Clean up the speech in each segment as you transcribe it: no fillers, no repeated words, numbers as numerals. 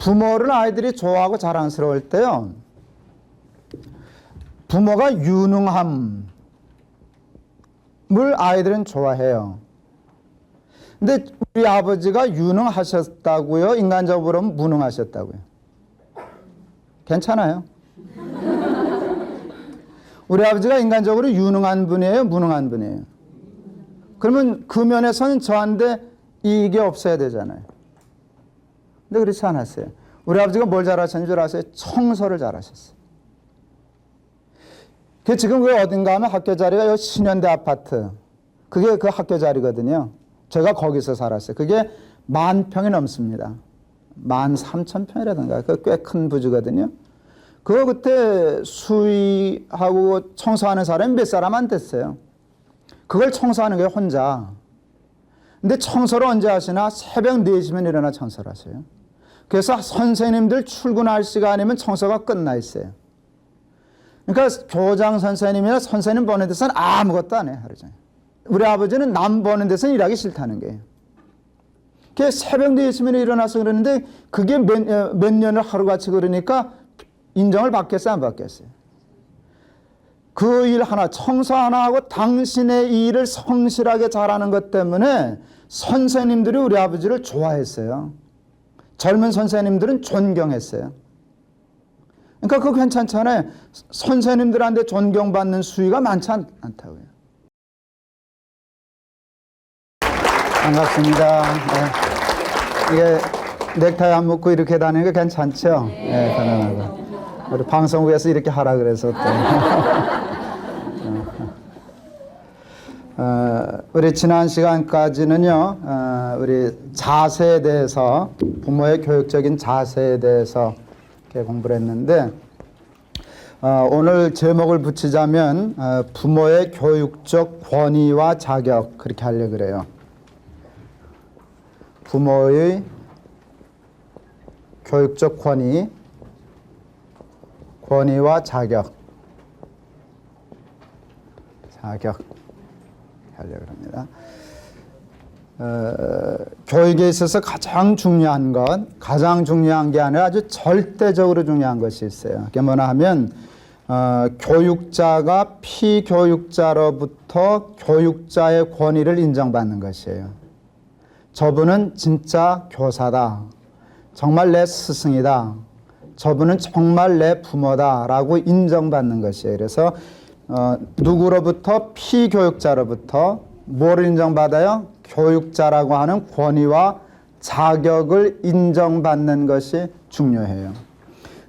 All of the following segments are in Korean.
부모를 아이들이 좋아하고 자랑스러울 때요, 부모가 유능함을 아이들은 좋아해요. 근데 우리 아버지가 유능하셨다고요? 인간적으로 무능하셨다고요? 괜찮아요. 우리 아버지가 인간적으로 유능한 분이에요? 무능한 분이에요? 그러면 그 면에서는 저한테 이익이 없어야 되잖아요. 근데 그렇지 않았어요. 우리 아버지가 뭘 잘하셨는 줄 아세요? 청소를 잘하셨어요. 지금 그 어딘가 하면 학교 자리가 요 신현대 아파트, 그게 그 학교 자리거든요. 제가 거기서 살았어요. 그게 10,000평이 넘습니다. 13,000평이라든가. 그 꽤 큰 부지거든요. 그거 그때 수의하고 청소하는 사람이 몇 사람 안 됐어요. 그걸 청소하는 게 혼자. 근데 청소를 언제 하시나? 새벽 4시면 일어나 청소를 하세요. 그래서 선생님들 출근할 시간이면 청소가 끝나 있어요. 그러니까 교장 선생님이나 선생님 보는 데서는 아무것도 안 해요, 하루 종일. 우리 아버지는 남 보는 데서는 일하기 싫다는 거예요. 그래서 새벽 4시면 일어나서 그러는데 그게 몇 년을 하루같이 그러니까 인정을 받겠어요, 안 받겠어요? 그 일 하나, 청소 하나 하고 당신의 일을 성실하게 잘하는 것 때문에 선생님들이 우리 아버지를 좋아했어요. 젊은 선생님들은 존경했어요. 그러니까 그거 괜찮잖아요. 선생님들한테 존경받는 수위가 많지 않다고요. 반갑습니다. 네. 이게 넥타이 안 묶고 이렇게 다니는 게 괜찮죠? 네, 편안하고. 우리 방송국에서 이렇게 하라 그래서 또. 우리 지난 시간까지는요, 우리 자세에 대해서, 부모의 교육적인 자세에 대해서 이렇게 공부를 했는데, 오늘 제목을 붙이자면 부모의 교육적 권위와 자격, 그렇게 하려고 그래요. 부모의 교육적 권위와 자격 하려고 합니다. 교육에 있어서 가장 중요한 게 아니라 아주 절대적으로 중요한 것이 있어요. 그게 뭐냐 하면 교육자가 피교육자로부터 교육자의 권위를 인정받는 것이에요. 저분은 진짜 교사다. 정말 내 스승이다. 저분은 정말 내 부모다 라고 인정받는 것이에요. 그래서 누구로부터? 피교육자로부터 뭐를 인정받아요? 교육자라고 하는 권위와 자격을 인정받는 것이 중요해요.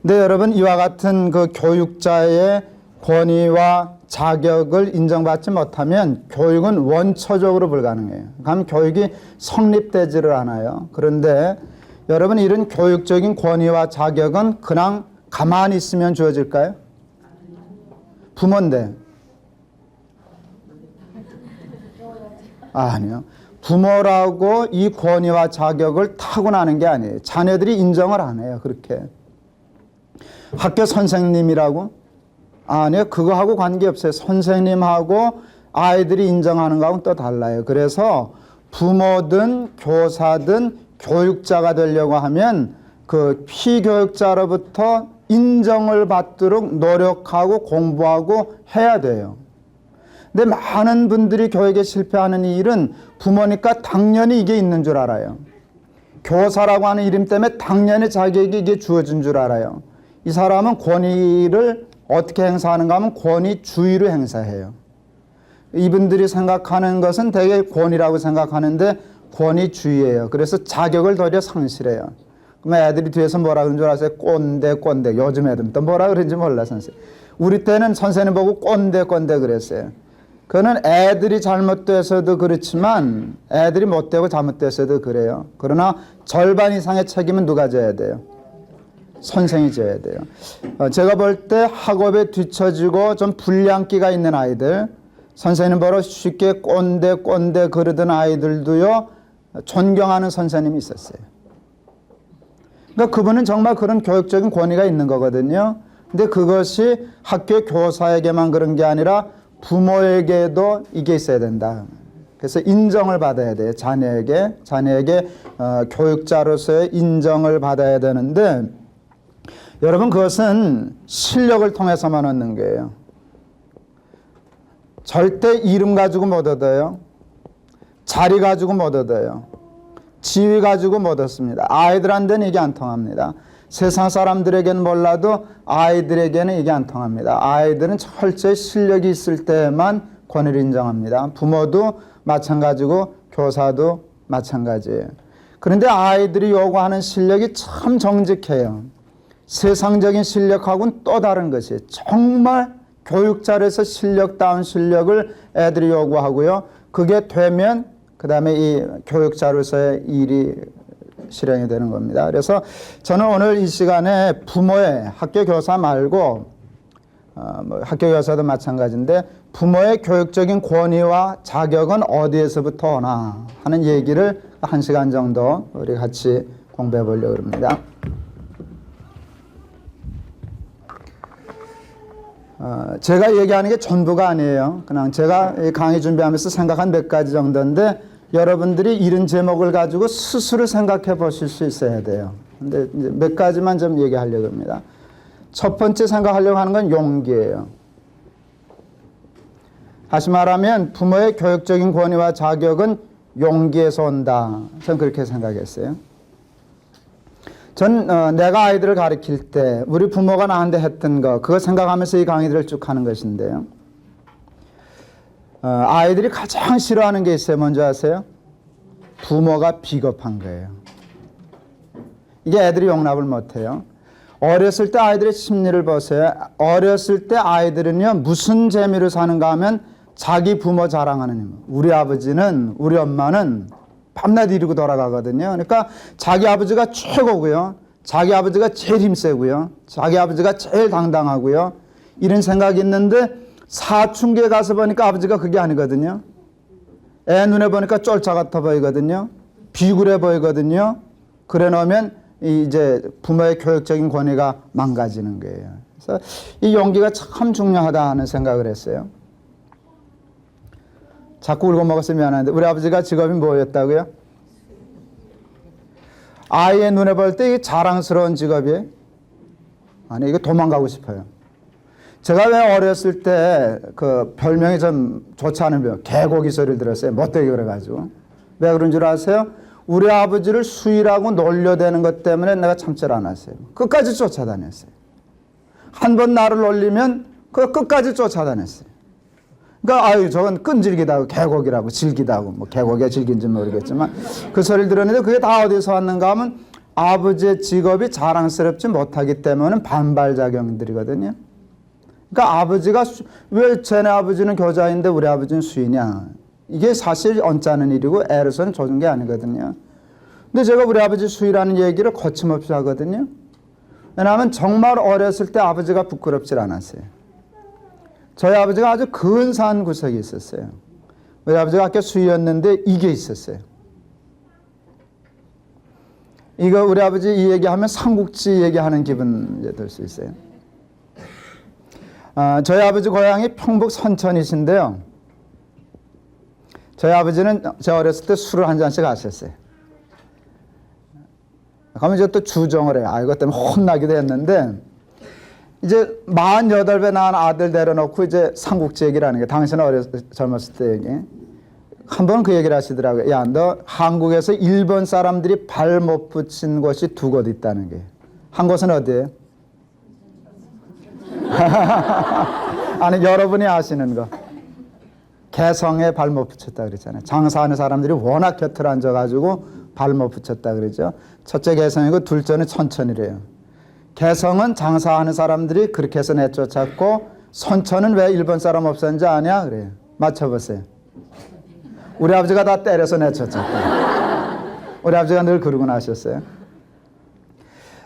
근데 여러분, 이와 같은 그 교육자의 권위와 자격을 인정받지 못하면 교육은 원초적으로 불가능해요. 그럼 교육이 성립되지를 않아요. 그런데 여러분, 이런 교육적인 권위와 자격은 그냥 가만히 있으면 주어질까요? 부모인데. 아니요. 부모라고 이 권위와 자격을 타고나는 게 아니에요. 자녀들이 인정을 안 해요, 그렇게. 학교 선생님이라고? 아니요. 그거하고 관계없어요. 선생님하고 아이들이 인정하는 거하고는 또 달라요. 그래서 부모든 교사든 교육자가 되려고 하면 그 피교육자로부터 인정을 받도록 노력하고 공부하고 해야 돼요. 근데 많은 분들이 교육에 실패하는 이 일은 부모니까 당연히 이게 있는 줄 알아요. 교사라고 하는 이름 때문에 당연히 자기에게 이게 주어진 줄 알아요. 이 사람은 권위를 어떻게 행사하는가 하면 권위주의로 행사해요. 이분들이 생각하는 것은 되게 권위라고 생각하는데 권위주의예요. 그래서 자격을 도리어 상실해요. 그럼 애들이 뒤에서 뭐라 그러는 줄 아세요? 꼰대. 요즘 애들은 또 뭐라 그러는지 몰라, 선생님. 우리 때는 선생님 보고 꼰대 그랬어요. 그거는 애들이 잘못돼서도 그렇지만 애들이 못되고 잘못돼서도 그래요. 그러나 절반 이상의 책임은 누가 져야 돼요? 선생이 져야 돼요. 제가 볼 때 학업에 뒤처지고 좀 불량기가 있는 아이들, 선생님 보러 쉽게 꼰대 그러던 아이들도요, 존경하는 선생님이 있었어요. 그러니까 그분은 정말 그런 교육적인 권위가 있는 거거든요. 근데 그것이 학교 교사에게만 그런 게 아니라 부모에게도 이게 있어야 된다. 그래서 인정을 받아야 돼요. 자녀에게 교육자로서의 인정을 받아야 되는데 여러분 그것은 실력을 통해서만 얻는 거예요. 절대 이름 가지고 못 얻어요. 자리 가지고 못 얻어요. 지위 가지고 못 얻습니다. 아이들한테는 이게 안 통합니다. 세상 사람들에게는 몰라도 아이들에게는 이게 안 통합니다. 아이들은 철저히 실력이 있을 때만 권위를 인정합니다. 부모도 마찬가지고 교사도 마찬가지예요. 그런데 아이들이 요구하는 실력이 참 정직해요. 세상적인 실력하고는 또 다른 것이에요. 정말 교육자로서 실력다운 실력을 애들이 요구하고요. 그게 되면 그 다음에 이 교육자로서의 일이 실행이 되는 겁니다. 그래서 저는 오늘 이 시간에 부모의 학교 교사 말고 학교 교사도 마찬가지인데 부모의 교육적인 권위와 자격은 어디에서부터 오나 하는 얘기를 1시간 정도 우리 같이 공부해 보려고 합니다. 제가 얘기하는 게 전부가 아니에요. 그냥 제가 강의 준비하면서 생각한 몇 가지 정도인데 여러분들이 이런 제목을 가지고 스스로 생각해 보실 수 있어야 돼요. 근데 이제 몇 가지만 좀 얘기하려고 합니다. 첫 번째 생각하려고 하는 건 용기예요. 다시 말하면 부모의 교육적인 권위와 자격은 용기에서 온다. 저는 그렇게 생각했어요. 전 내가 아이들을 가르칠 때 우리 부모가 나한테 했던 거 그거 생각하면서 이 강의들을 쭉 하는 것인데요. 아이들이 가장 싫어하는 게 있어요. 뭔지 아세요? 부모가 비겁한 거예요. 이게 애들이 용납을 못해요. 어렸을 때 아이들의 심리를 보세요. 어렸을 때 아이들은요 무슨 재미로 사는가 하면 자기 부모 자랑하는 힘. 우리 아버지는 우리 엄마는 밤낮 이루고 돌아가거든요. 그러니까 자기 아버지가 최고고요. 자기 아버지가 제일 힘세고요. 자기 아버지가 제일 당당하고요. 이런 생각이 있는데 사춘기에 가서 보니까 아버지가 그게 아니거든요. 애 눈에 보니까 쫄자 같아 보이거든요. 비굴해 보이거든요. 그래 놓으면 이제 부모의 교육적인 권위가 망가지는 거예요. 그래서 이 용기가 참 중요하다 하는 생각을 했어요. 자꾸 울고 먹었으면 미안한데 우리 아버지가 직업이 뭐였다고요? 아이의 눈에 볼 때 이게 자랑스러운 직업이에요? 아니 이거 도망가고 싶어요. 제가 왜 어렸을 때 그 별명이 좀 좋지 않은 별 개고기 소리를 들었어요. 못되게 그래가지고. 왜 그런 줄 아세요? 우리 아버지를 수위라고 놀려대는 것 때문에 내가 참질 않았어요. 끝까지 쫓아다녔어요. 한 번 나를 놀리면 그 끝까지 쫓아다녔어요. 그러니까 아유 저건 끈질기다고 개고기라고 질기다고 뭐 개고기가 질긴지 모르겠지만 그 소리를 들었는데 그게 다 어디서 왔는가 하면 아버지의 직업이 자랑스럽지 못하기 때문에 반발작용들이거든요. 그러니까 아버지가 왜 쟤네 아버지는 교자인데 우리 아버지는 수이냐. 이게 사실 언짢은 일이고 애로서는 젖은 게 아니거든요. 근데 제가 우리 아버지 수이라는 얘기를 거침없이 하거든요. 왜냐하면 정말 어렸을 때 아버지가 부끄럽질 않았어요. 저희 아버지가 아주 근사한 구석이 있었어요. 우리 아버지가 학교 수이였는데 이게 있었어요. 이거 우리 아버지 이 얘기하면 삼국지 얘기하는 기분 들 수 있어요. 저희 아버지 고향이 평북 선천이신데요. 저희 아버지는 제가 어렸을 때 술을 한 잔씩 하셨어요. 그러면 이제 또 주정을 해요. 이것 때문에 혼나기도 했는데 이제 48배 낳은 아들 데려놓고 이제 삼국지 얘기를 하는 게 당신은 젊었을 때 얘기. 한 번 그 얘기를 하시더라고요. 야, 너 한국에서 일본 사람들이 발 못 붙인 곳이 2곳 있다는 게. 한 곳은 어디예요? 아니 여러분이 아시는 거. 개성에 발 못 붙였다 그랬잖아요. 장사하는 사람들이 워낙 곁을 앉아가지고 발 못 붙였다 그러죠. 첫째 개성이고 둘째는 천천이래요. 개성은 장사하는 사람들이 그렇게 해서 내쫓았고 선천은 왜 일본 사람 없었는지 아냐? 그래요. 맞춰보세요. 우리 아버지가 다 때려서 내쫓았다. 우리 아버지가 늘 그러고 나셨어요.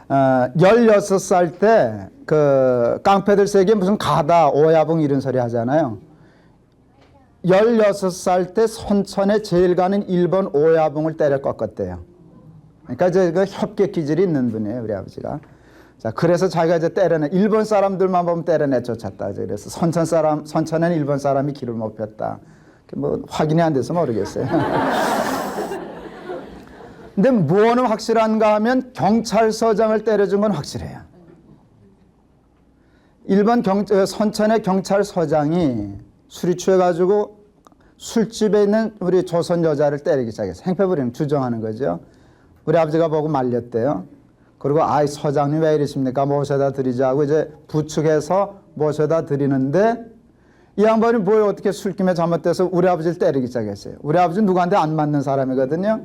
16살 때 그 깡패들 세계 무슨 가다 오야붕 이런 소리 하잖아요. 16살 때 선천에 제일 가는 일본 오야붕을 때려 꺾었대요. 그러니까 이제 그 협계 기질이 있는 분이에요, 우리 아버지가. 자, 그래서 자기가 이제 일본 사람들만 보면 때려내 쫓았다. 그래서 선천에는 일본 사람이 길을 못 폈다. 뭐 확인이 안 돼서 모르겠어요. 근데 뭐는 확실한가 하면 경찰서장을 때려준 건 확실해요. 일본 선천의 경찰서장이 술이 취해가지고 술집에 있는 우리 조선 여자를 때리기 시작했어요. 행패부리는 주정하는 거죠. 우리 아버지가 보고 말렸대요. 그리고 아이 서장님 왜 이러십니까? 모셔다 드리자고 이제 부축해서 모셔다 드리는데 이 양반이 뭘 어떻게 술김에 잘못돼서 우리 아버지를 때리기 시작했어요. 우리 아버지는 누구한테 안 맞는 사람이거든요.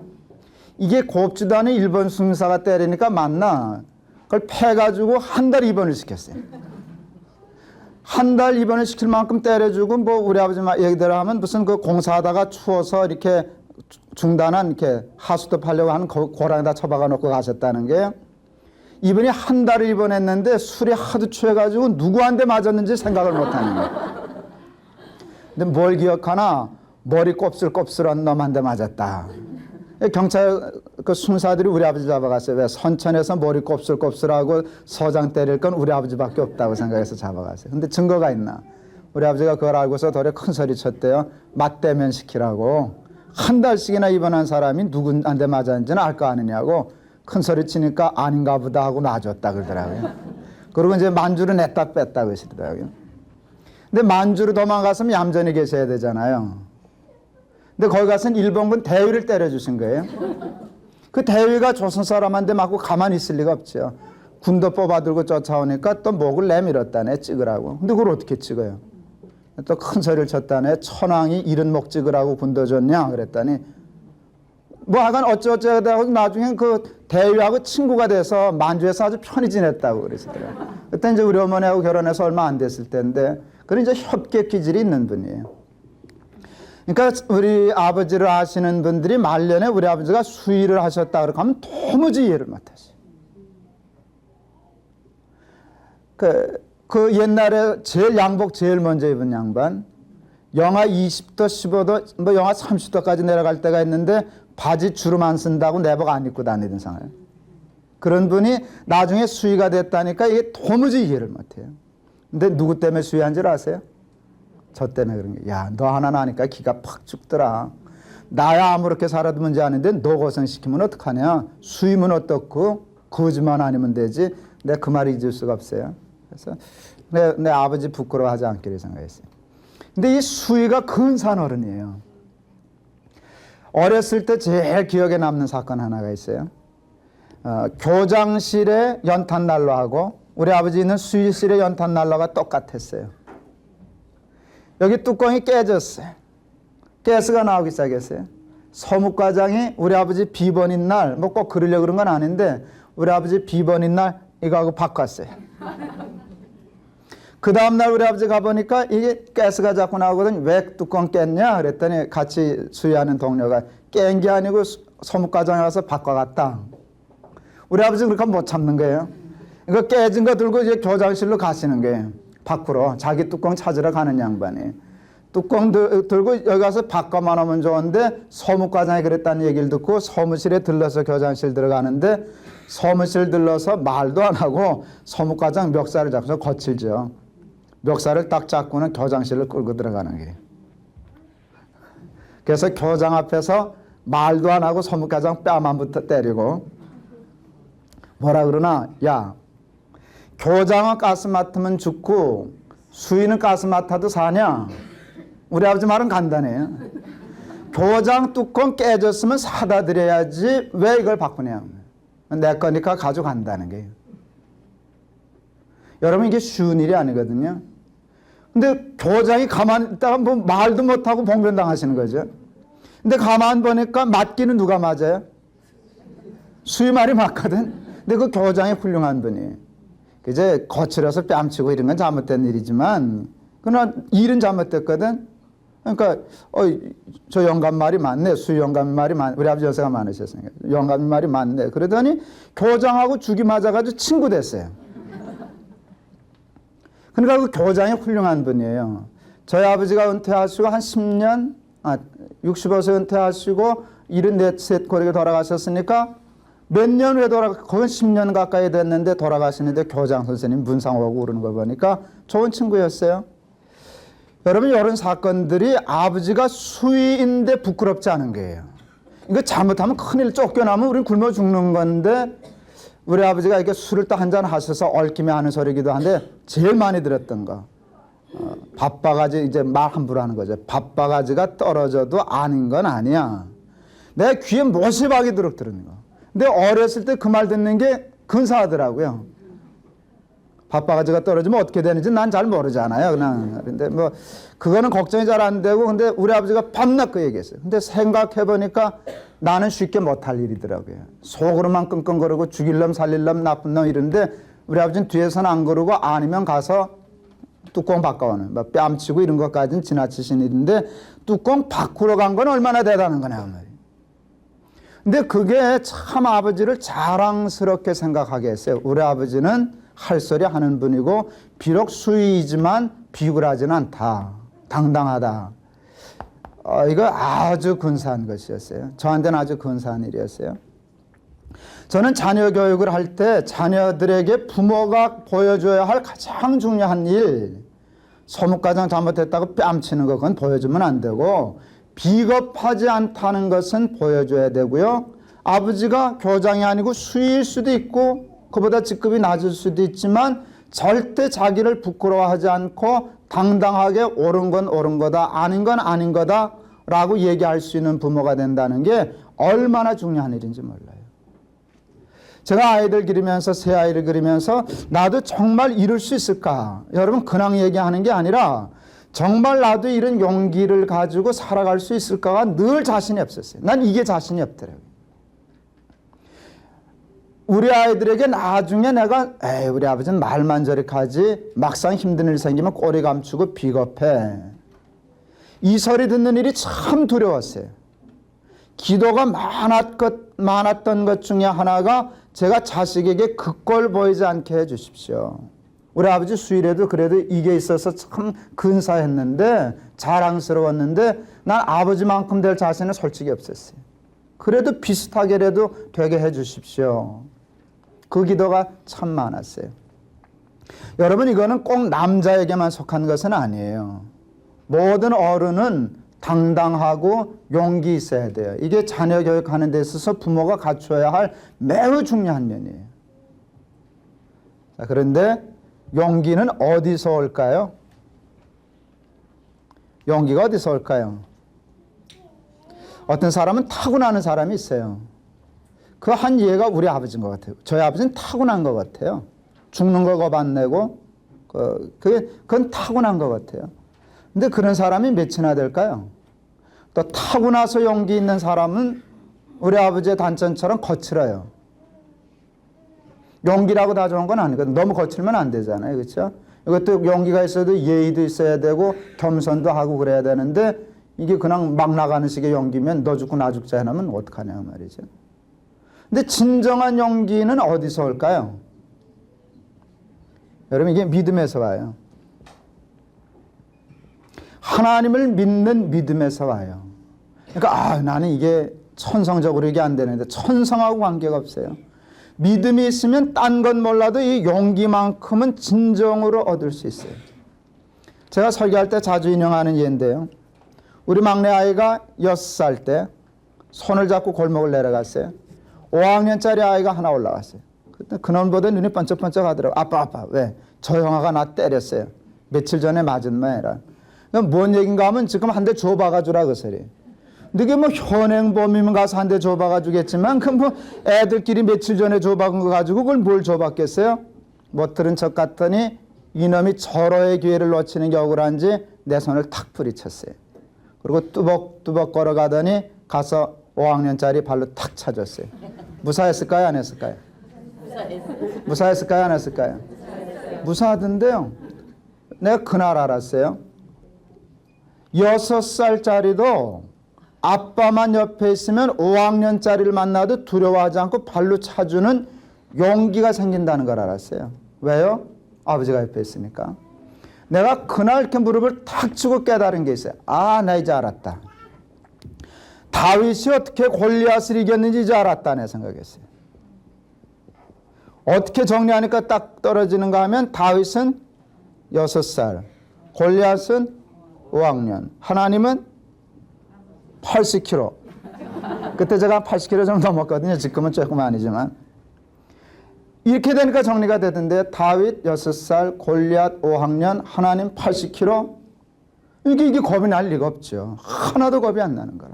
이게 곱지도 않은 일본 승사가 때리니까 맞나? 그걸 패가지고 한 달 입원을 시켰어요. 한 달 입원을 시킬 만큼 때려주고 뭐 우리 아버지 얘기대로 하면 무슨 그 공사하다가 추워서 이렇게 중단한 이렇게 하수도 팔려고 하는 고랑에다 처박아 놓고 가셨다는 게 이분이 한 달을 입원했는데 술이 하도 취해가지고 누구한테 맞았는지 생각을 못하는 거예요. 근데 뭘 기억하나? 머리 곱슬곱슬한 놈한테 맞았다. 경찰 그 승사들이 우리 아버지 잡아갔어요. 왜? 선천에서 머리 곱슬곱슬하고 서장 때릴 건 우리 아버지밖에 없다고 생각해서 잡아갔어요. 근데 증거가 있나? 우리 아버지가 그걸 알고서 덜에 큰 소리 쳤대요. 맞대면 시키라고. 한 달씩이나 입원한 사람이 누구한테 맞았는지는 알 거 아니냐고 큰 소리 치니까 아닌가 보다 하고 놔줬다 그러더라고요. 그리고 이제 만주를 냈다 뺐다 그러시더라고요. 근데 만주로 도망갔으면 얌전히 계셔야 되잖아요. 근데 거기 가서는 일본군 대위를 때려주신 거예요. 그 대위가 조선 사람한테 맞고 가만히 있을 리가 없죠. 군도 뽑아들고 쫓아오니까 또 목을 내밀었다네 찍으라고. 근데 그걸 어떻게 찍어요? 또 큰 소리를 쳤다네. 천황이 이른 목 찍으라고 군도 줬냐 그랬더니 뭐 하여간 어쩌고저쩌고 하고 나중에 그 대위하고 친구가 돼서 만주에서 아주 편히 지냈다고 그러시더라고요. 그때 이제 우리 어머니하고 결혼해서 얼마 안 됐을 때인데 그런 이제 협계 기질이 있는 분이에요. 그러니까 우리 아버지를 아시는 분들이 말년에 우리 아버지가 수의를 하셨다 그러고 하면 도무지 이해를 못하지. 그 옛날에 제일 양복 제일 먼저 입은 양반, 영하 20도, 15도, 뭐 영하 30도까지 내려갈 때가 있는데 바지 주름 안 쓴다고 내복 안 입고 다니던 상황. 그런 분이 나중에 수의가 됐다니까 이게 도무지 이해를 못해요. 근데 누구 때문에 수의한 줄 아세요? 저 때문에 그런 게. 야, 너 하나 나니까 기가 팍 죽더라. 나야 아무렇게 살아도 문제 아닌데 너 고생시키면 어떡하냐. 수임은 어떻고 거지만 아니면 되지. 내가 그 말을 잊을 수가 없어요. 그래서 내 아버지 부끄러워하지 않기를 생각했어요. 근데 이 수의가 근사한 어른이에요. 어렸을 때 제일 기억에 남는 사건 하나가 있어요. 교장실의 연탄난로하고 우리 아버지 있는 수의실의 연탄난로가 똑같았어요. 여기 뚜껑이 깨졌어요. 가스가 나오기 시작했어요. 서무과장이 우리 아버지 비번인 날, 뭐 꼭 그러려고 그런 건 아닌데 우리 아버지 비번인 날 이거하고 바꿨어요. 그 다음날 우리 아버지 가보니까 이게 가스가 자꾸 나오거든. 왜 뚜껑 깼냐 그랬더니 같이 수의하는 동료가 깬 게 아니고 서무과장에 가서 바꿔갔다. 우리 아버지는 그렇게 못 참는 거예요. 이거 깨진 거 들고 이제 교장실로 가시는 거예요. 밖으로 자기 뚜껑 찾으러 가는 양반이. 뚜껑 들고 여기 가서 바꿔만 하면 좋은데 서무과장이 그랬다는 얘기를 듣고 서무실에 들러서 교장실 들어가는데 서무실 들러서 말도 안 하고 서무과장 멱살을 잡아서 거칠죠. 멱살을 딱 잡고는 교장실을 끌고 들어가는 거예요. 그래서 교장 앞에서 말도 안 하고 서무과장 뺨만부터 때리고 뭐라 그러나 야 교장은 가스 맡으면 죽고 수의는 가스 맡아도 사냐? 우리 아버지 말은 간단해요. 교장 뚜껑 깨졌으면 사다 드려야지 왜 이걸 바꾸냐? 내 거니까 가져간다는 거예요. 여러분 이게 쉬운 일이 아니거든요. 근데 교장이 가만히 있다가 뭐 말도 못하고 봉변당하시는 거죠. 근데 가만 보니까 맞기는 누가 맞아요? 수의 말이 맞거든. 근데 그 교장이 훌륭한 분이에요. 이제 거칠어서 뺨치고 이런 건 잘못된 일이지만 그러나 일은 잘못됐거든. 그러니까 저 영감 말이 맞네. 수의 영감 말이 맞네. 우리 아버지 연세가 많으셨으니까 영감 말이 맞네. 그러더니 교장하고 죽이 맞아가지고 친구 됐어요. 그러니까 그 교장이 훌륭한 분이에요. 저희 아버지가 은퇴하시고 한 10년 65세 은퇴하시고 74세 고르게 돌아가셨으니까 몇 년 후에 거의 10년 가까이 됐는데 돌아가시는데 교장 선생님 문상하고 그러는 거 보니까 좋은 친구였어요. 여러분 이런 사건들이 아버지가 수위인데 부끄럽지 않은 거예요. 이거 잘못하면 큰일 쫓겨나면 우리는 굶어 죽는 건데 우리 아버지가 이렇게 술을 또 한잔 하셔서 얽히며 하는 소리기도 한데 제일 많이 들었던 거 밥바가지 이제 말 함부로 하는 거죠. 밥바가지가 떨어져도 아닌 건 아니야. 내 귀에 못이 박이도록 들은 거. 근데 어렸을 때 그 말 듣는 게 근사하더라고요. 밥바가지가 떨어지면 어떻게 되는지 난 잘 모르잖아요. 그냥. 근데 뭐, 그거는 걱정이 잘 안 되고, 근데 우리 아버지가 밤낮 그 얘기했어요. 근데 생각해보니까 나는 쉽게 못할 일이더라고요. 속으로만 끙끙거리고 죽일 놈, 살릴 놈, 나쁜 놈 이런데 우리 아버지는 뒤에서는 안 그러고 아니면 가서 뚜껑 바꿔오는, 뭐 뺨치고 이런 것까지는 지나치신 일인데 뚜껑 바꾸러 간 건 얼마나 대단한 거냐, 말이에요. 근데 그게 참 아버지를 자랑스럽게 생각하게 했어요. 우리 아버지는 할 소리 하는 분이고 비록 수위이지만 비굴하지는 않다. 당당하다. 이거 아주 근사한 것이었어요. 저한테는 아주 근사한 일이었어요. 저는 자녀 교육을 할 때 자녀들에게 부모가 보여줘야 할 가장 중요한 일, 소뭇가장 잘못했다고 뺨치는 거 그건 보여주면 안 되고 비겁하지 않다는 것은 보여줘야 되고요. 아버지가 교장이 아니고 수위일 수도 있고 그보다 직급이 낮을 수도 있지만 절대 자기를 부끄러워하지 않고 당당하게 옳은 건 옳은 거다, 아닌 건 아닌 거다 라고 얘기할 수 있는 부모가 된다는 게 얼마나 중요한 일인지 몰라요. 제가 아이들 기르면서 새 아이를 기르면서 나도 정말 이룰 수 있을까? 여러분 그냥 얘기하는 게 아니라 정말 나도 이런 용기를 가지고 살아갈 수 있을까가 늘 자신이 없었어요. 난 이게 자신이 없더라고요. 우리 아이들에게 나중에 내가 우리 아버지는 말만 저렇게 하지 막상 힘든 일 생기면 꼬리 감추고 비겁해. 이 소리 듣는 일이 참 두려웠어요. 기도가 많았던 것 중에 하나가 제가 자식에게 그 꼴 보이지 않게 해 주십시오. 우리 아버지 수일에도 그래도 이게 있어서 참 근사했는데 자랑스러웠는데 난 아버지만큼 될 자신은 솔직히 없었어요. 그래도 비슷하게라도 되게 해 주십시오. 그 기도가 참 많았어요. 여러분 이거는 꼭 남자에게만 속한 것은 아니에요. 모든 어른은 당당하고 용기 있어야 돼요. 이게 자녀 교육하는 데 있어서 부모가 갖춰야 할 매우 중요한 면이에요. 자, 그런데 용기는 어디서 올까요? 용기가 어디서 올까요? 어떤 사람은 타고나는 사람이 있어요. 그 한 예가 우리 아버지인 것 같아요. 저희 아버지는 타고난 것 같아요. 죽는 거 겁 안 내고 그건 타고난 것 같아요. 근데 그런 사람이 몇이나 될까요? 또 타고나서 용기 있는 사람은 우리 아버지의 단천처럼 거칠어요. 용기라고 다 좋은 건 아니거든요. 너무 거칠면 안 되잖아요. 그렇죠? 이것도 용기가 있어도 예의도 있어야 되고 겸손도 하고 그래야 되는데 이게 그냥 막 나가는 식의 용기면 너 죽고 나 죽자 해놓으면 어떡하냐 말이죠. 근데 진정한 용기는 어디서 올까요? 여러분 이게 믿음에서 와요. 하나님을 믿는 믿음에서 와요. 그러니까 나는 이게 천성적으로 이게 안 되는데 천성하고 관계가 없어요. 믿음이 있으면 딴 건 몰라도 이 용기만큼은 진정으로 얻을 수 있어요. 제가 설교할 때 자주 인용하는 예인데요. 우리 막내 아이가 6살 때 손을 잡고 골목을 내려갔어요. 5학년짜리 아이가 하나 올라왔어요. 그때 그놈보다 눈이 번쩍번쩍 하더라고요. 아빠 왜? 저 형아가 나 때렸어요. 며칠 전에 맞은 말이라. 뭔 얘기인가 하면 지금 한 대 줘박아주라 그 소리. 근데 그게 뭐 현행범이면 가서 한 대 줘박아주겠지만 그 뭐 애들끼리 며칠 전에 줘박은 거 가지고 그걸 뭘 줘박겠어요? 못 들은 척 같더니 이놈이 절호의 기회를 놓치는 게 억울한지 내 손을 탁 부리쳤어요. 그리고 뚜벅뚜벅 걸어가더니 가서 5학년짜리 발로 탁 차줬어요. 무사했을까요? 안 했을까요? 무사했을까요? 안 했을까요? 무사하던데요. 내가 그날 알았어요. 6살짜리도 아빠만 옆에 있으면 5학년짜리를 만나도 두려워하지 않고 발로 차주는 용기가 생긴다는 걸 알았어요. 왜요? 아버지가 옆에 있으니까. 내가 그날 이렇게 무릎을 탁 치고 깨달은 게 있어요. 나 이제 알았다. 다윗이 어떻게 골리앗을 이겼는지 이제 알았다 내 생각했어요. 어떻게 정리하니까 딱 떨어지는가 하면 다윗은 6살, 골리앗은 5학년. 하나님은 80kg. 그때 제가 80kg 정도 넘었거든요. 지금은 조금 아니지만. 이렇게 되니까 정리가 되던데 다윗 6살, 골리앗 5학년, 하나님 80kg. 이게 겁이 날 리가 없죠. 하나도 겁이 안 나는 거라.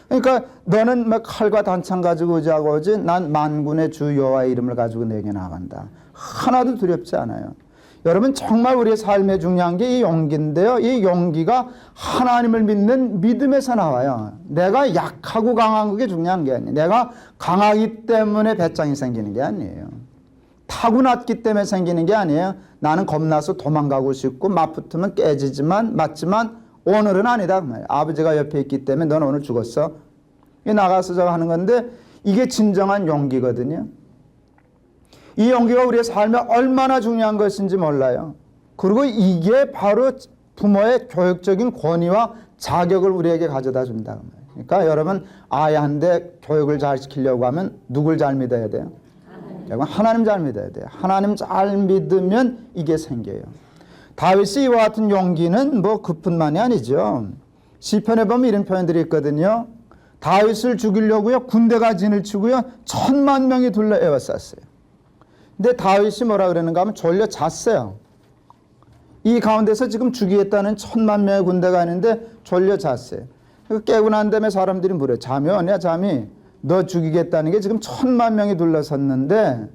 그러니까 너는 막 칼과 단창 가지고 의지하고 오지 난 만군의 주 여호와의 이름을 가지고 내게 나간다. 하나도 두렵지 않아요. 여러분 정말 우리의 삶에 중요한 게 이 용기인데요. 이 용기가 하나님을 믿는 믿음에서 나와요. 내가 약하고 강한 그게 중요한 게 아니에요. 내가 강하기 때문에 배짱이 생기는 게 아니에요. 타고났기 때문에 생기는 게 아니에요. 나는 겁나서 도망가고 싶고 맞붙으면 깨지지만 맞지만 오늘은 아니다 그 말이에요. 아버지가 옆에 있기 때문에 너는 오늘 죽었어. 이게 나가서 저 하는 건데 이게 진정한 용기거든요. 이 용기가 우리의 삶에 얼마나 중요한 것인지 몰라요. 그리고 이게 바로 부모의 교육적인 권위와 자격을 우리에게 가져다 준다. 그러니까 여러분 아이한테 교육을 잘 시키려고 하면 누굴 잘 믿어야 돼요? 하나님 잘 믿어야 돼요. 하나님 잘 믿으면 이게 생겨요. 다윗이 이와 같은 용기는 뭐 그뿐만이 아니죠. 시편에 보면 이런 표현들이 있거든요. 다윗을 죽이려고요 군대가 진을 치고요 10,000명이 둘러 에워쌌어요. 근데 다윗이 뭐라 그러는가 하면 졸려 잤어요. 이 가운데서 지금 죽이겠다는 10,000,000명의 군대가 있는데 졸려 잤어요. 깨고 난 다음에 사람들이 물어요. 잠이 오냐 잠이. 너 죽이겠다는 게 지금 10,000,000명이 둘러섰는데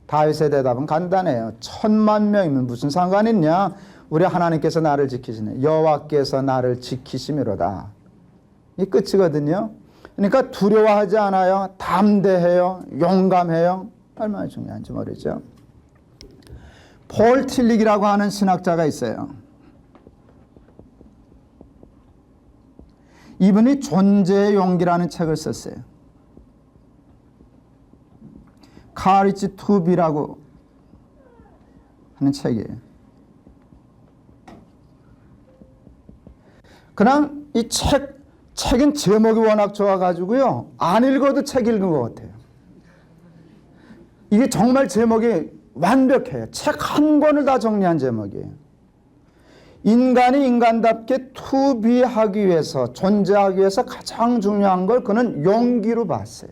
다윗의 대답은 간단해요. 10,000,000명이면 무슨 상관 있냐. 우리 하나님께서 나를 지키시네. 여호와께서 나를 지키심이로다. 이 끝이거든요. 그러니까 두려워하지 않아요. 담대해요. 용감해요. 얼마나 중요한지 모르죠. 폴 틸릭이라고 하는 신학자가 있어요. 이분이 존재의 용기라는 책을 썼어요. 카리지 투비라고 하는 책이에요. 그냥 이 책은 제목이 워낙 좋아가지고요. 안 읽어도 책 읽은 것 같아요. 이게 정말 제목이 완벽해요. 책 한 권을 다 정리한 제목이에요. 인간이 인간답게 투비하기 위해서 존재하기 위해서 가장 중요한 걸 그는 용기로 봤어요.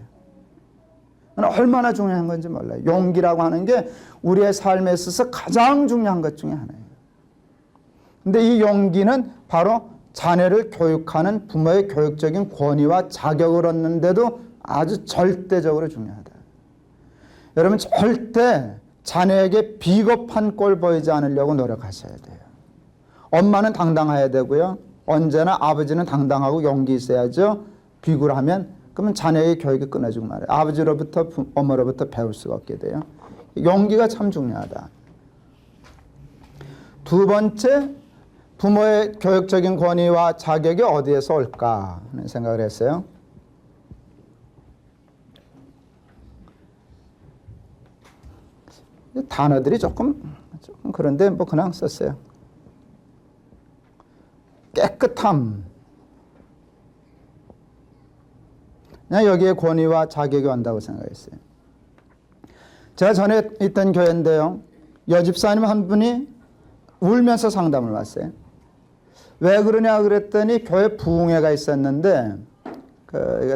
얼마나 중요한 건지 몰라요. 용기라고 하는 게 우리의 삶에 있어서 가장 중요한 것 중에 하나예요. 근데 이 용기는 바로 자녀를 교육하는 부모의 교육적인 권위와 자격을 얻는데도 아주 절대적으로 중요하다. 여러분 절대 자녀에게 비겁한 꼴 보이지 않으려고 노력하셔야 돼요. 엄마는 당당해야 되고요. 언제나 아버지는 당당하고 용기 있어야죠. 비굴하면 그러면 자녀의 교육이 끊어지고 말아요. 아버지로부터 어머로부터 배울 수가 없게 돼요. 용기가 참 중요하다. 두 번째, 부모의 교육적인 권위와 자격이 어디에서 올까 하는 생각을 했어요. 단어들이 조금 그런데 뭐 그냥 썼어요. 깨끗함. 그냥 여기에 권위와 자격이 온다고 생각했어요. 제가 전에 있던 교회인데요. 여집사님 한 분이 울면서 상담을 왔어요. 왜 그러냐 그랬더니 교회 부흥회가 있었는데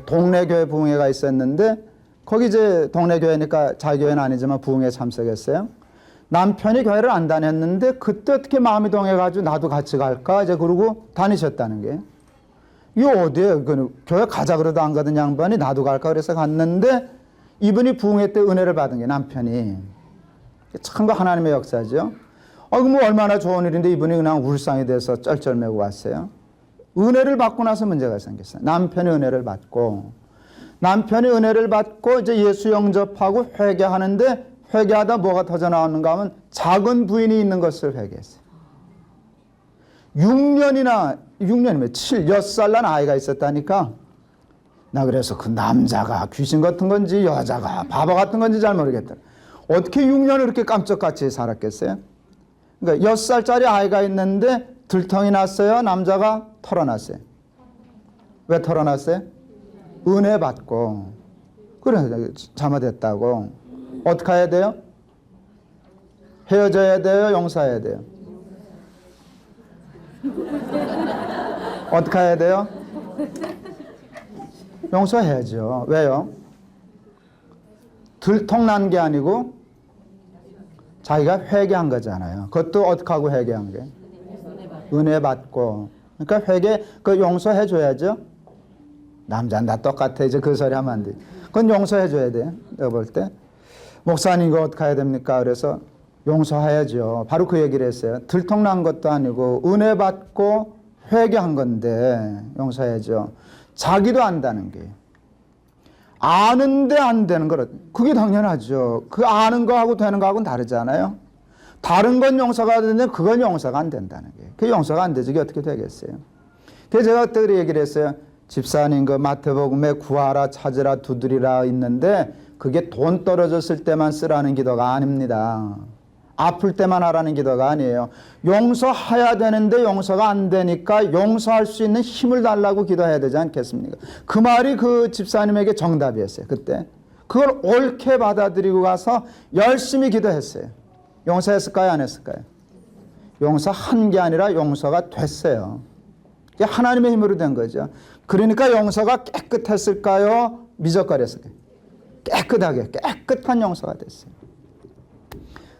동네 교회 부흥회가 있었는데 거기 이제 동네 교회니까 자기 교회는 아니지만 부흥회에 참석했어요. 남편이 교회를 안 다녔는데 그때 어떻게 마음이 동해가지고 나도 같이 갈까 이제 그러고 다니셨다는 게 이거 어디에 교회 가자 그러도 안 가던 양반이 나도 갈까 그래서 갔는데 이분이 부흥회 때 은혜를 받은 게 남편이 참 그 하나님의 역사죠. 뭐 얼마나 좋은 일인데 이분이 그냥 울상이 돼서 쩔쩔매고 왔어요. 은혜를 받고 나서 문제가 생겼어요. 남편이 은혜를 받고 이제 예수 영접하고 회개하는데 회개하다 뭐가 터져 나오는가 하면 작은 부인이 있는 것을 회개했어요. 6년이면 6살 난 아이가 있었다니까. 나 그래서 그 남자가 귀신 같은 건지 여자가 바보 같은 건지 잘 모르겠다. 어떻게 6년을 이렇게 깜짝같이 살았겠어요? 그러니까 6살짜리 아이가 있는데 들통이 났어요. 남자가 털어놨어요. 왜 털어놨어요? 은혜 받고. 그래 잘못했다고. 어떻게 해야 돼요? 헤어져야 돼요? 용서해야 돼요? 어떻게 해야 돼요? 용서해야죠. 왜요? 들통난 게 아니고 자기가 회개한 거잖아요. 그것도 어떻게 하고 회개한 게? 은혜 받고. 그러니까 회개, 그 용서해 줘야죠. 남자는 다 똑같아. 이제 그 소리 하면 안 돼. 그건 용서해 줘야 돼. 내가 볼 때. 목사님 이거 어떻게 해야 됩니까? 그래서 용서해야죠. 바로 그 얘기를 했어요. 들통난 것도 아니고 은혜 받고 회개한 건데 용서해야죠. 자기도 안다는 게. 아는데 안 되는 거라. 그게 당연하죠. 그 아는 거하고 되는 거하고는 다르잖아요. 다른 건 용서가 되는데 그건 용서가 안 된다는 게. 그게 용서가 안 되지. 그게 어떻게 되겠어요? 그래서 제가 그때 얘기를 했어요. 집사님 그 마태복음에 구하라 찾으라 두드리라 있는데 그게 돈 떨어졌을 때만 쓰라는 기도가 아닙니다. 아플 때만 하라는 기도가 아니에요. 용서해야 되는데 용서가 안 되니까 용서할 수 있는 힘을 달라고 기도해야 되지 않겠습니까? 그 말이 그 집사님에게 정답이었어요. 그때. 그걸 옳게 받아들이고 가서 열심히 기도했어요. 용서했을까요? 안 했을까요? 용서한 게 아니라 용서가 됐어요. 이게 하나님의 힘으로 된 거죠. 그러니까 용서가 깨끗했을까요? 미적거렸을까요? 깨끗한 용서가 됐어요.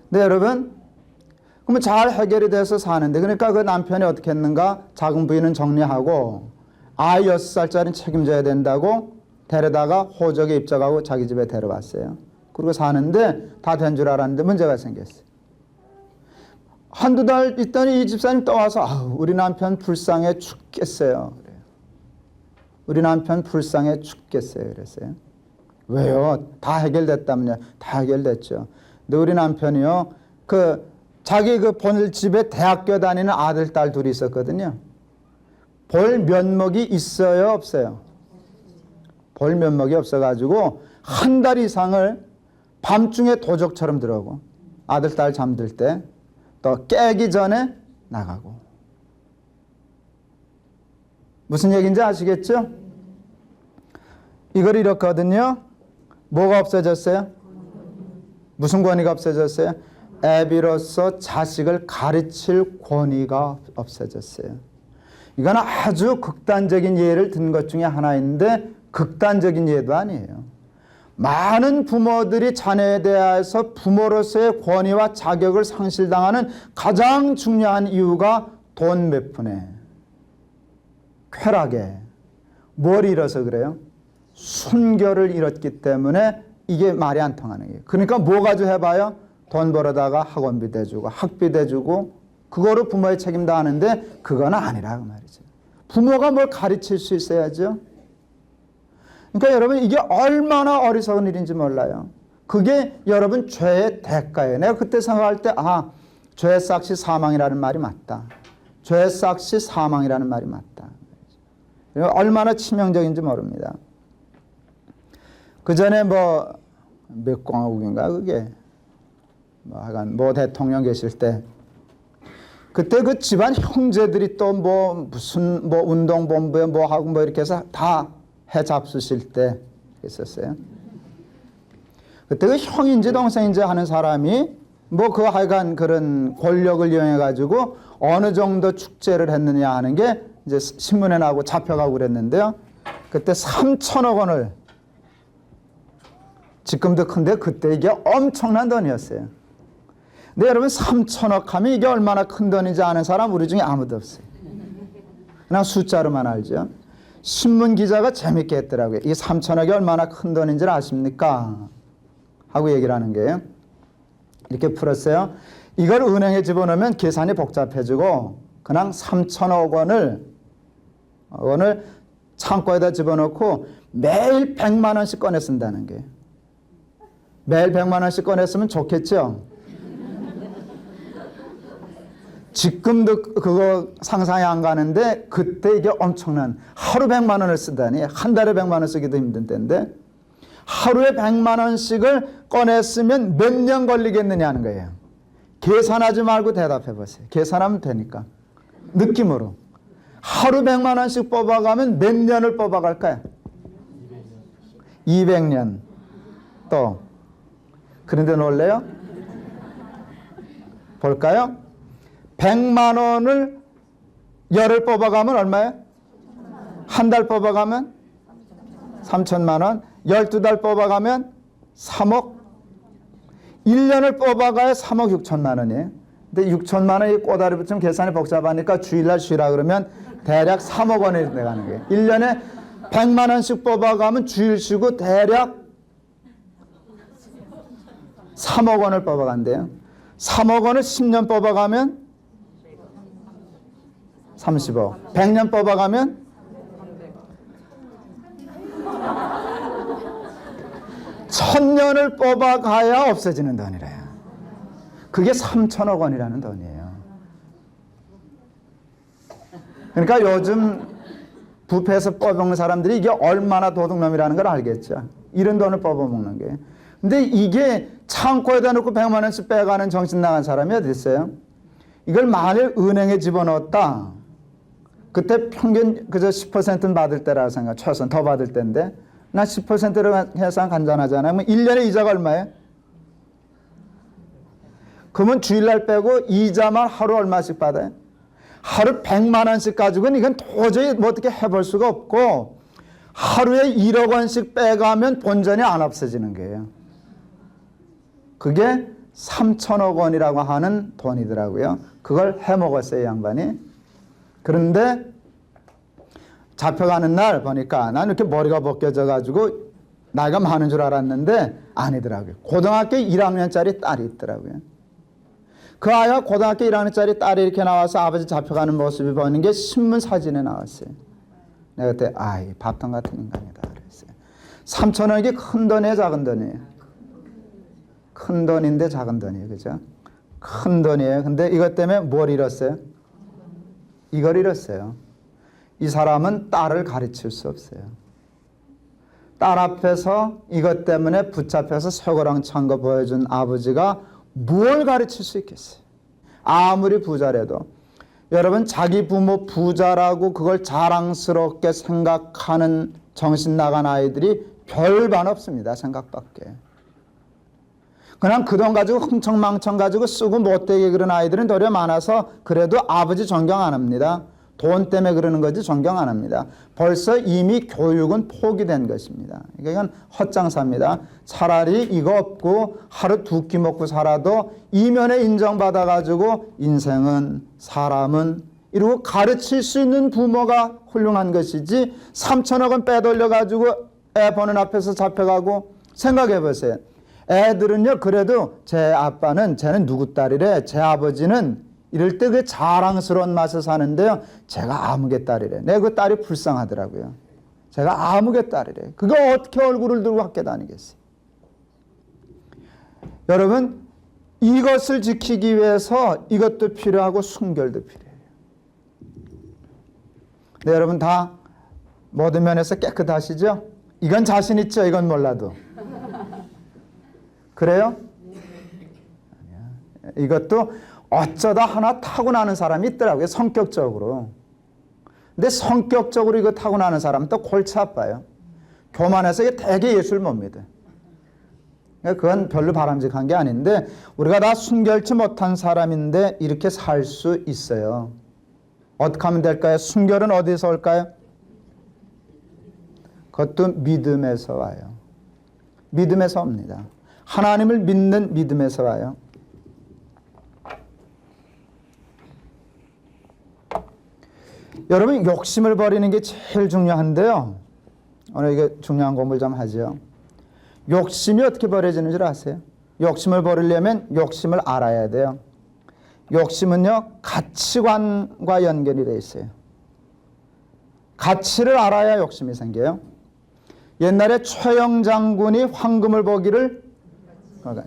네, 여러분. 그러면 잘 해결이 돼서 사는데, 그러니까 그 남편이 어떻게 했는가? 작은 부인은 정리하고, 아이 6살짜리는 책임져야 된다고 데려다가 호적에 입적하고 자기 집에 데려왔어요. 그리고 사는데 다 된 줄 알았는데 문제가 생겼어요. 한두 달 있더니 이 집사님 또 와서, 우리 남편 불쌍해 죽겠어요. 그래요. 우리 남편 불쌍해 죽겠어요. 그랬어요. 왜요? 다 해결됐다면요. 다 해결됐죠. 근데 우리 남편이요, 자기 본 집에 대학교 다니는 아들, 딸 둘이 있었거든요. 볼 면목이 있어요, 없어요? 볼 면목이 없어가지고 한 달 이상을 밤중에 도적처럼 들어오고 아들, 딸 잠들 때 또 깨기 전에 나가고. 무슨 얘기인지 아시겠죠? 이걸 이렇거든요. 뭐가 없어졌어요? 무슨 권위가 없어졌어요? 애비로서 자식을 가르칠 권위가 없어졌어요. 이건 아주 극단적인 예를 든 것 중에 하나인데 극단적인 예도 아니에요. 많은 부모들이 자녀에 대해서 부모로서의 권위와 자격을 상실당하는 가장 중요한 이유가 돈 몇 푼에, 쾌락에, 뭘 잃어서 그래요? 순결을 잃었기 때문에 이게 말이 안 통하는 거예요. 그러니까 뭐 가지고 해봐요? 돈 벌어다가 학원비 대주고 학비 대주고 그거로 부모의 책임 다하는데 그건 아니라고 말이죠. 부모가 뭘 가르칠 수 있어야죠. 그러니까 여러분 이게 얼마나 어리석은 일인지 몰라요. 그게 여러분 죄의 대가예요. 내가 그때 생각할 때 죄의 삭시 사망이라는 말이 맞다. 죄의 삭시 사망이라는 말이 맞다. 얼마나 치명적인지 모릅니다. 그 전에 몇 공화국인가 그게 하여간 대통령 계실 때 그때 그 집안 형제들이 또 무슨 운동본부에 하고 이렇게 해서 다 해 잡수실 때 있었어요. 그때 그 형인지 동생인지 하는 사람이 하여간 그런 권력을 이용해 가지고 어느 정도 축제를 했느냐 하는 게 이제 신문에 나오고 잡혀가고 그랬는데요. 그때 3천억 원을, 지금도 큰데 그때 이게 엄청난 돈이었어요. 근데 여러분 3천억 하면 이게 얼마나 큰 돈인지 아는 사람 우리 중에 아무도 없어요. 그냥 숫자로만 알죠. 신문 기자가 재밌게 했더라고요. 이게 3천억이 얼마나 큰 돈인지 아십니까? 하고 얘기를 하는 거예요. 이렇게 풀었어요. 이걸 은행에 집어넣으면 계산이 복잡해지고 그냥 3천억 원을 창고에다 집어넣고 매일 100만 원씩 꺼내 쓴다는 거예요. 매일 100만 원씩 꺼냈으면 좋겠죠? 지금도 그거 상상이 안 가는데 그때 이게 엄청난, 하루 100만 원을 쓰다니, 한 달에 100만 원 쓰기도 힘든 때인데 하루에 100만 원씩을 꺼냈으면 몇 년 걸리겠느냐 하는 거예요. 계산하지 말고 대답해 보세요. 계산하면 되니까. 느낌으로. 하루 100만 원씩 뽑아가면 몇 년을 뽑아갈까요? 200년. 또 그런데 놀래요? 볼까요? 100만 원을 열을 뽑아가면 얼마예요? 한 달 뽑아가면 3천만 원, 12달 뽑아가면 3억, 1년을 뽑아가야 3억 6천만 원이에요. 근데 6천만 원이 꼬다리 붙으면 계산이 복잡하니까 주일날 쉬라 그러면 대략 3억 원이 돼가는 거예요. 1년에 100만 원씩 뽑아가면 주일 쉬고 대략 3억 원을 뽑아간대요. 3억 원을 10년 뽑아가면 30억. 100년 뽑아가면 1000년을 뽑아가야 없어지는 돈이래요. 그게 3천억 원이라는 돈이에요. 그러니까 요즘 부패해서 뽑아먹는 사람들이 이게 얼마나 도둑놈이라는 걸 알겠죠. 이런 돈을 뽑아먹는 게. 근데 이게 창고에다 놓고 100만 원씩 빼가는 정신 나간 사람이 어디 있어요? 이걸 만일 은행에 집어넣었다. 그때 평균 그저 10%는 받을 때라고 생각, 최소한 더 받을 때인데 나 10%로 해서 간단하잖아요. 그럼 1년에 이자가 얼마예요? 그러면 주일날 빼고 이자만 하루 얼마씩 받아요? 하루 100만 원씩 가지고는 이건 도저히 뭐 어떻게 해볼 수가 없고 하루에 1억 원씩 빼가면 본전이 안 없어지는 거예요. 그게 3천억 원이라고 하는 돈이더라고요. 그걸 해먹었어요, 양반이. 그런데 잡혀가는 날 보니까 난 이렇게 머리가 벗겨져 가지고 나이가 많은 줄 알았는데 아니더라고요. 고등학교 1학년짜리 딸이 있더라고요. 그 아이가 고등학교 1학년짜리 딸이 이렇게 나와서 아버지 잡혀가는 모습이 보이는 게 신문 사진에 나왔어요. 내가 그때 아이 밥통 같은 인간이다 그랬어요. 3천억이 큰 돈이에요, 작은 돈이에요? 큰 돈인데 작은 돈이에요, 그죠? 큰 돈이에요. 근데 이것 때문에 뭘 잃었어요? 이걸 잃었어요. 이 사람은 딸을 가르칠 수 없어요. 딸 앞에서 이것 때문에 붙잡혀서 쇠고랑 찬 거 보여준 아버지가 뭘 가르칠 수 있겠어요? 아무리 부자라도. 여러분, 자기 부모 부자라고 그걸 자랑스럽게 생각하는 정신 나간 아이들이 별반 없습니다. 생각밖에. 그냥 그 돈 가지고 흥청망청 가지고 쓰고 못되게 그런 아이들은 도리어 많아서 그래도 아버지 존경 안 합니다. 돈 때문에 그러는 거지 존경 안 합니다. 벌써 이미 교육은 포기된 것입니다. 이건 헛장사입니다. 차라리 이거 없고 하루 두 끼 먹고 살아도 이면에 인정받아가지고 인생은 사람은 이러고 가르칠 수 있는 부모가 훌륭한 것이지 3천억 원 빼돌려가지고 애 보는 앞에서 잡혀가고 생각해 보세요. 애들은요 그래도 제 아빠는 쟤는 누구 딸이래, 제 아버지는 이럴 때 그 자랑스러운 맛을 사는데요. 제가 아무개 딸이래. 내 그 딸이 불쌍하더라고요. 제가 아무개 딸이래. 그거 어떻게 얼굴을 들고 학교 다니겠어요? 여러분, 이것을 지키기 위해서 이것도 필요하고 순결도 필요해요. 네, 여러분 다 모든 면에서 깨끗하시죠? 이건 자신 있죠? 이건 몰라도. 그래요? 이것도 어쩌다 하나 타고나는 사람이 있더라고요. 성격적으로. 근데 성격적으로 이거 타고나는 사람은 또 골치 아파요. 교만해서 이게 되게 예술 못 믿어요. 그건 별로 바람직한 게 아닌데 우리가 다 순결치 못한 사람인데 이렇게 살 수 있어요. 어떻게 하면 될까요? 순결은 어디서 올까요? 그것도 믿음에서 와요. 믿음에서 옵니다. 하나님을 믿는 믿음에서 와요. 여러분, 욕심을 버리는 게 제일 중요한데요. 오늘 이게 중요한 공부를 좀 하죠. 욕심이 어떻게 버려지는 줄 아세요? 욕심을 버리려면 욕심을 알아야 돼요. 욕심은요, 가치관과 연결이 되어 있어요. 가치를 알아야 욕심이 생겨요. 옛날에 최영 장군이 황금을 보기를,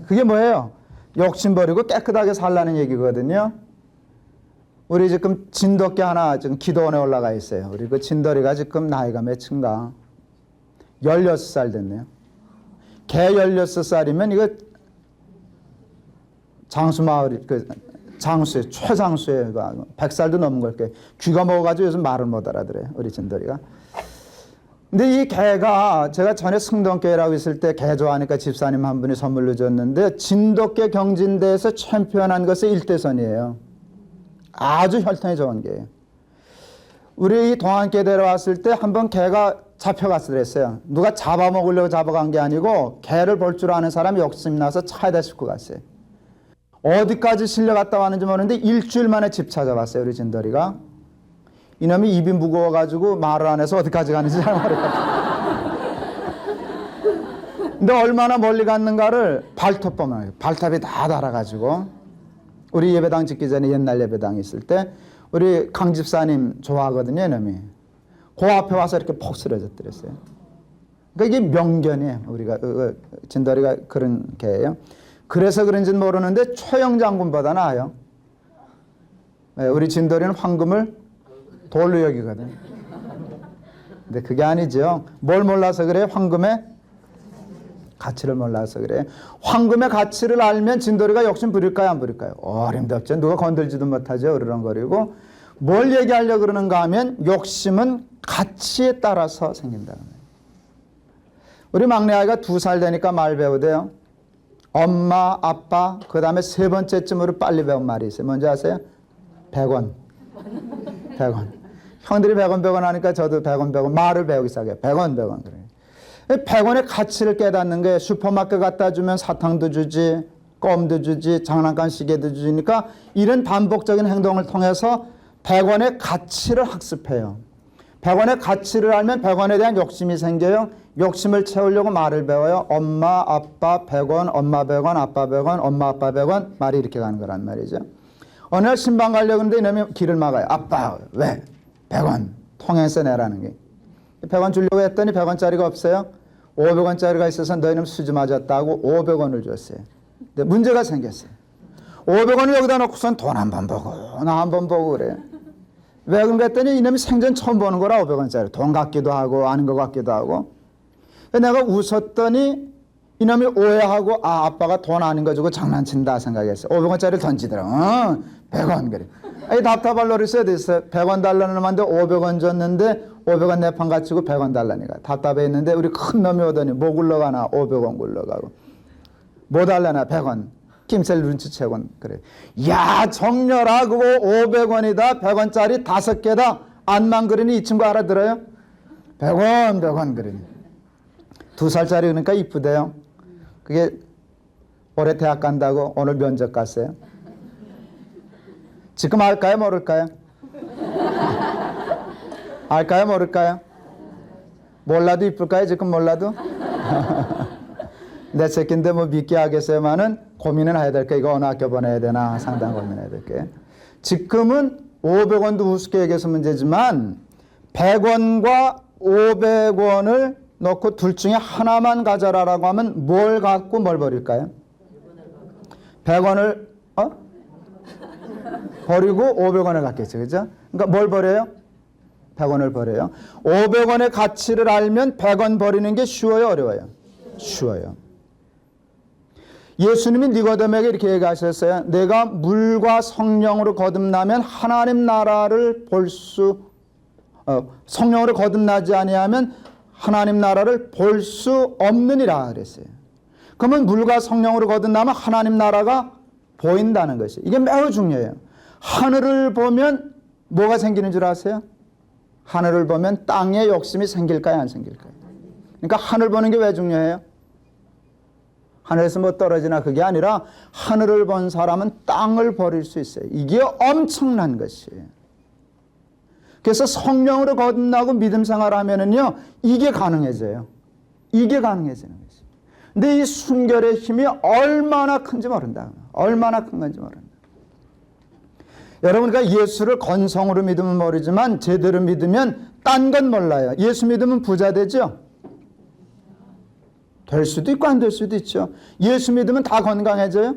그게 뭐예요? 욕심 버리고 깨끗하게 살라는 얘기거든요. 우리 지금 진돗개 하나 지금 기도원에 올라가 있어요. 우리 그 진돌이가 지금 나이가 몇인가? 16살 됐네요. 개 16살이면 이거 장수마을, 그 장수예요. 최장수예요. 100살도 넘은 걸 게. 귀가 먹어가지고 요즘 말을 못 알아들어요. 우리 진돌이가. 근데 이 개가 제가 전에 승동교회라고 있을 때 개 좋아하니까 집사님 한 분이 선물로 줬는데 진돗개 경진대에서 챔피언한 것이 1대선이에요. 아주 혈통이 좋은 개예요. 우리 동안께 데려왔을 때 한번 개가 잡혀갔어 그랬어요. 누가 잡아먹으려고 잡아간 게 아니고 개를 볼 줄 아는 사람이 욕심이 나서 차에다 싣고 갔어요. 어디까지 실려갔다 왔는지 모르는데 일주일 만에 집 찾아왔어요. 우리 진돌이가. 이놈이 입이 무거워가지고 말을 안 해서 어디까지 가는지 잘 모르겠어요. 근데 얼마나 멀리 갔는가를 발톱보면 알아요. 발톱이 다 달아가지고 우리 예배당 짓기 전에 옛날 예배당이 있을 때 우리 강 집사님 좋아하거든요. 이놈이. 그 앞에 와서 이렇게 폭 쓰러졌더랬어요. 그러니까 이게 명견이에요. 우리가 진돌이가 그런 개예요. 그래서 그런지는 모르는데 초영 장군보다 나아요. 우리 진돌이는 황금을 돌로 여기거든. 근데 그게 아니죠. 뭘 몰라서 그래요? 황금의 가치를 몰라서 그래. 황금의 가치를 알면 진돌이가 욕심 부릴까요? 안 부릴까요? 어림없죠. 누가 건들지도 못하죠. 으르렁거리고. 뭘 얘기하려고 그러는가 하면 욕심은 가치에 따라서 생긴다는 거예요. 우리 막내 아이가 2살 되니까 말 배우대요. 엄마, 아빠, 그 다음에 3번째쯤으로 빨리 배운 말이 있어요. 뭔지 아세요? 100원. 100원. 형들이 100원 하니까 저도 100원 말을 배우기 시작해요. 100원 그래요. 100원의 가치를 깨닫는 게 슈퍼마켓 갖다 주면 사탕도 주지, 껌도 주지, 장난감 시계도 주니까 이런 반복적인 행동을 통해서 100원의 가치를 학습해요. 100원의 가치를 알면 100원에 대한 욕심이 생겨요. 욕심을 채우려고 말을 배워요. 엄마, 아빠 100원, 엄마 100원, 아빠 100원, 엄마, 아빠 100원. 말이 이렇게 가는 거란 말이죠. 어느 날 신방 가려고 하는데 이놈이 길을 막아요. 아빠, 왜? 100원. 통행세 내라는 게. 100원 주려고 했더니 100원짜리가 없어요. 500원짜리가 있어서 너희는 수지 맞았다고 500원을 줬어요. 근데 문제가 생겼어요. 500원을 여기다 놓고선 돈 한 번 보고 나 한 번 보고 그래요. 왜 그런가 했더니 이놈이 생전 처음 보는 거라 500원짜리. 돈 같기도 하고 아는 것 같기도 하고. 내가 웃었더니 이놈이 오해하고 아빠가 돈 아닌 거 주고 장난친다 생각했어요. 500원짜리를 던지더라. 100원 그래. 아니 답답할 노릇이 됐어요. 100원 달라는 놈한테 500원 줬는데 500원 내판 갖추고 100원 달라니까. 답답했는데 우리 큰 놈이 오더니 뭐 굴러가나 500원 굴러가고. 뭐 달라나 100원. 김새를 눈치채고 그래. 야 정렬아 그거 500원이다. 100원짜리 5개다. 안만 그러니 이 친구 알아들어요? 100원 그러니. 2살짜리 그러니까 이쁘대요. 그게 올해 대학 간다고 오늘 면접 갔어요. 지금 알까요 모를까요? 알까요 모를까요? 몰라도 이쁠까요? 지금 몰라도? 내 새끼인데 뭐 믿게 하겠어요만은 고민은 해야 될까? 이거 어느 학교 보내야 되나 상당 고민해야 될게. 지금은 500원도 우습게 얘기해서 문제지만 100원과 500원을 놓고 둘 중에 하나만 가져라라고 하면 뭘 갖고 뭘 버릴까요? 100원을 버리고 500원을 갖겠죠. 그죠? 그러니까 뭘 버려요? 100원을 버려요. 500원의 가치를 알면 100원 버리는 게 쉬워요, 어려워요? 쉬워요. 예수님이 니고데모에게 이렇게 얘기하셨어요. 내가 물과 성령으로 거듭나면 하나님 나라를 성령으로 거듭나지 아니하면 하나님 나라를 볼 수 없느니라 그랬어요. 그러면 물과 성령으로 거듭나면 하나님 나라가 보인다는 것이 이게 매우 중요해요. 하늘을 보면 뭐가 생기는 줄 아세요? 하늘을 보면 땅에 욕심이 생길까요 안 생길까요? 그러니까 하늘 보는 게 왜 중요해요? 하늘에서 뭐 떨어지나 그게 아니라 하늘을 본 사람은 땅을 버릴 수 있어요. 이게 엄청난 것이에요. 그래서 성령으로 거듭나고 믿음 생활을 하면은요, 이게 가능해져요. 이게 가능해지는 것이에요. 근데 이 순결의 힘이 얼마나 큰지 모른다. 얼마나 큰 건지 모른다. 여러분, 그러니까 예수를 건성으로 믿으면 모르지만 제대로 믿으면 딴 건 몰라요. 예수 믿으면 부자 되죠? 될 수도 있고 안 될 수도 있죠. 예수 믿으면 다 건강해져요?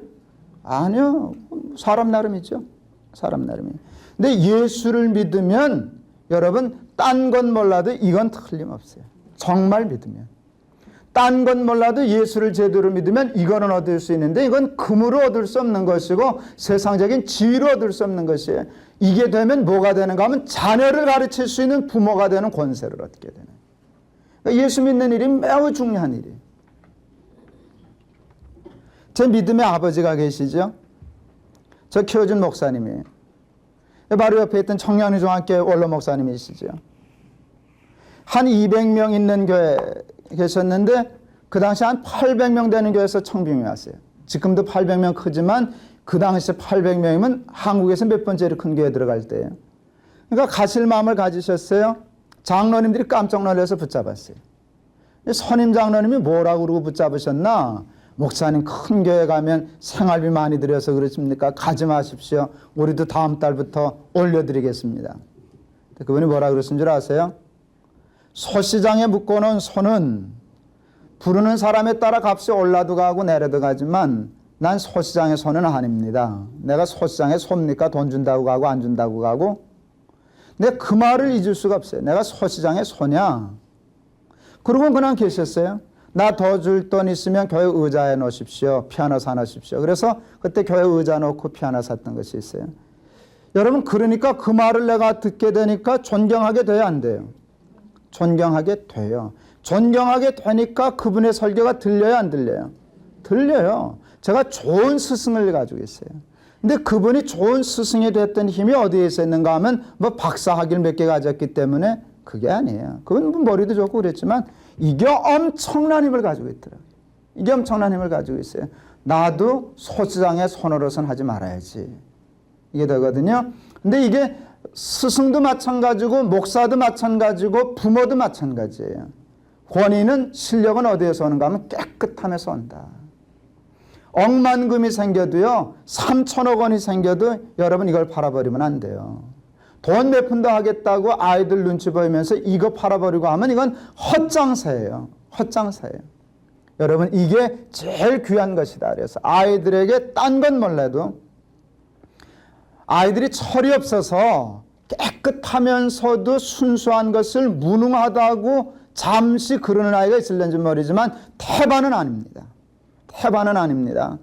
아니요. 사람 나름이죠. 사람 나름이에요. 근데 예수를 믿으면 여러분 딴 건 몰라도 이건 틀림없어요. 정말 믿으면. 딴 건 몰라도 예수를 제대로 믿으면 이거는 얻을 수 있는데 이건 금으로 얻을 수 없는 것이고 세상적인 지위로 얻을 수 없는 것이에요. 이게 되면 뭐가 되는가 하면 자녀를 가르칠 수 있는 부모가 되는 권세를 얻게 되는. 그러니까 예수 믿는 일이 매우 중요한 일이에요. 제 믿음의 아버지가 계시죠? 저 키워준 목사님이에요. 바로 옆에 있던 청량리중학교 원로 목사님이시죠. 한 200명 있는 교회 계셨는데 그 당시 한 800명 되는 교회에서 청빙이 왔어요. 지금도 800명 크지만 그 당시 800명이면 한국에서 몇 번째로 큰 교회 들어갈 때예요. 그러니까 가실 마음을 가지셨어요. 장로님들이 깜짝 놀라서 붙잡았어요. 선임 장로님이 뭐라고 그러고 붙잡으셨나? 목사님 큰 교회 가면 생활비 많이 들여서 그렇습니까? 가지 마십시오. 우리도 다음 달부터 올려드리겠습니다. 그분이 뭐라 그러신 줄 아세요? 소시장에 묶어놓은 소는 부르는 사람에 따라 값이 올라도 가고 내려도 가지만 난 소시장의 소는 아닙니다. 내가 소시장에 소입니까? 돈 준다고 가고 안 준다고 가고. 근데 그 말을 잊을 수가 없어요. 내가 소시장의 소냐? 그러고 그냥 계셨어요. 나 더 줄 돈 있으면 교회 의자에 놓으십시오. 피아노 사놓으십시오. 그래서 그때 교회 의자 놓고 피아노 샀던 것이 있어요. 여러분 그러니까 그 말을 내가 듣게 되니까 존경하게 돼야 안 돼요? 존경하게 돼요. 존경하게 되니까 그분의 설교가 들려요 안 들려요? 들려요. 제가 좋은 스승을 가지고 있어요. 근데 그분이 좋은 스승이 됐던 힘이 어디에 있었는가 하면 뭐 박사학위를 몇 개 가졌기 때문에 그게 아니에요. 그건 머리도 좋고 그랬지만 이게 엄청난 힘을 가지고 있더라고요. 이게 엄청난 힘을 가지고 있어요. 나도 소시장의 손으로선 하지 말아야지. 이게 되거든요. 근데 이게 스승도 마찬가지고 목사도 마찬가지고 부모도 마찬가지예요. 권위는 실력은 어디에서 오는가 하면 깨끗함에서 온다. 억만금이 생겨도요. 3천억 원이 생겨도 여러분 이걸 팔아버리면 안 돼요. 돈 몇 푼 더 하겠다고 아이들 눈치 보이면서 이거 팔아버리고 하면 이건 헛장사예요. 헛장사예요. 여러분 이게 제일 귀한 것이다. 그래서 아이들에게 딴 건 몰라도 아이들이 철이 없어서 깨끗하면서도 순수한 것을 무능하다고 잠시 그러는 아이가 있을는지 모르지만 태반은 아닙니다. 태반은 아닙니다.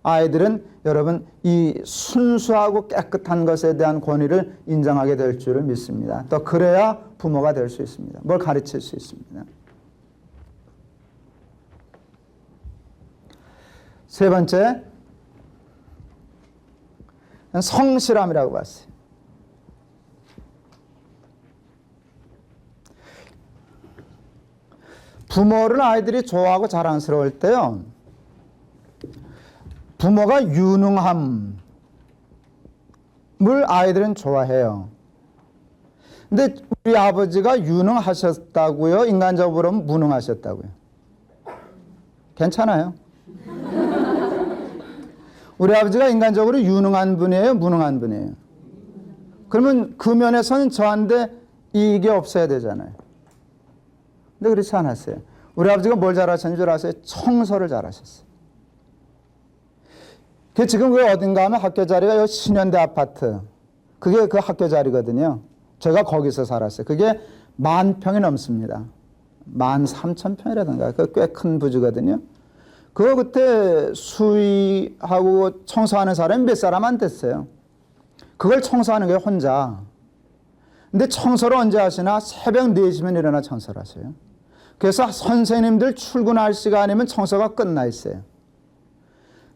아이들은 여러분 이 순수하고 깨끗한 것에 대한 권위를 인정하게 될 줄을 믿습니다. 또 그래야 부모가 될 수 있습니다. 뭘 가르칠 수 있습니다. 세 번째, 성실함이라고 봤어요. 부모를 아이들이 좋아하고 자랑스러울 때요. 부모가 유능함을 아이들은 좋아해요. 근데 우리 아버지가 유능하셨다고요? 인간적으로 무능하셨다고요? 괜찮아요. 우리 아버지가 인간적으로 유능한 분이에요? 무능한 분이에요? 그러면 그 면에서는 저한테 이익이 없어야 되잖아요. 근데 그렇지 않았어요. 우리 아버지가 뭘 잘하셨는 줄 아세요? 청소를 잘하셨어요. 그 지금 그 어딘가 하면 학교 자리가 요 신현대 아파트. 그게 그 학교 자리거든요. 제가 거기서 살았어요. 그게 10,000평이 넘습니다. 13,000평이라든가. 그 꽤 큰 부지거든요. 그거 그때 수의하고 청소하는 사람이 몇 사람 안 됐어요. 그걸 청소하는 게 혼자. 근데 청소를 언제 하시나? 새벽 4시면 일어나 청소를 하세요. 그래서 선생님들 출근할 시간이면 청소가 끝나 있어요.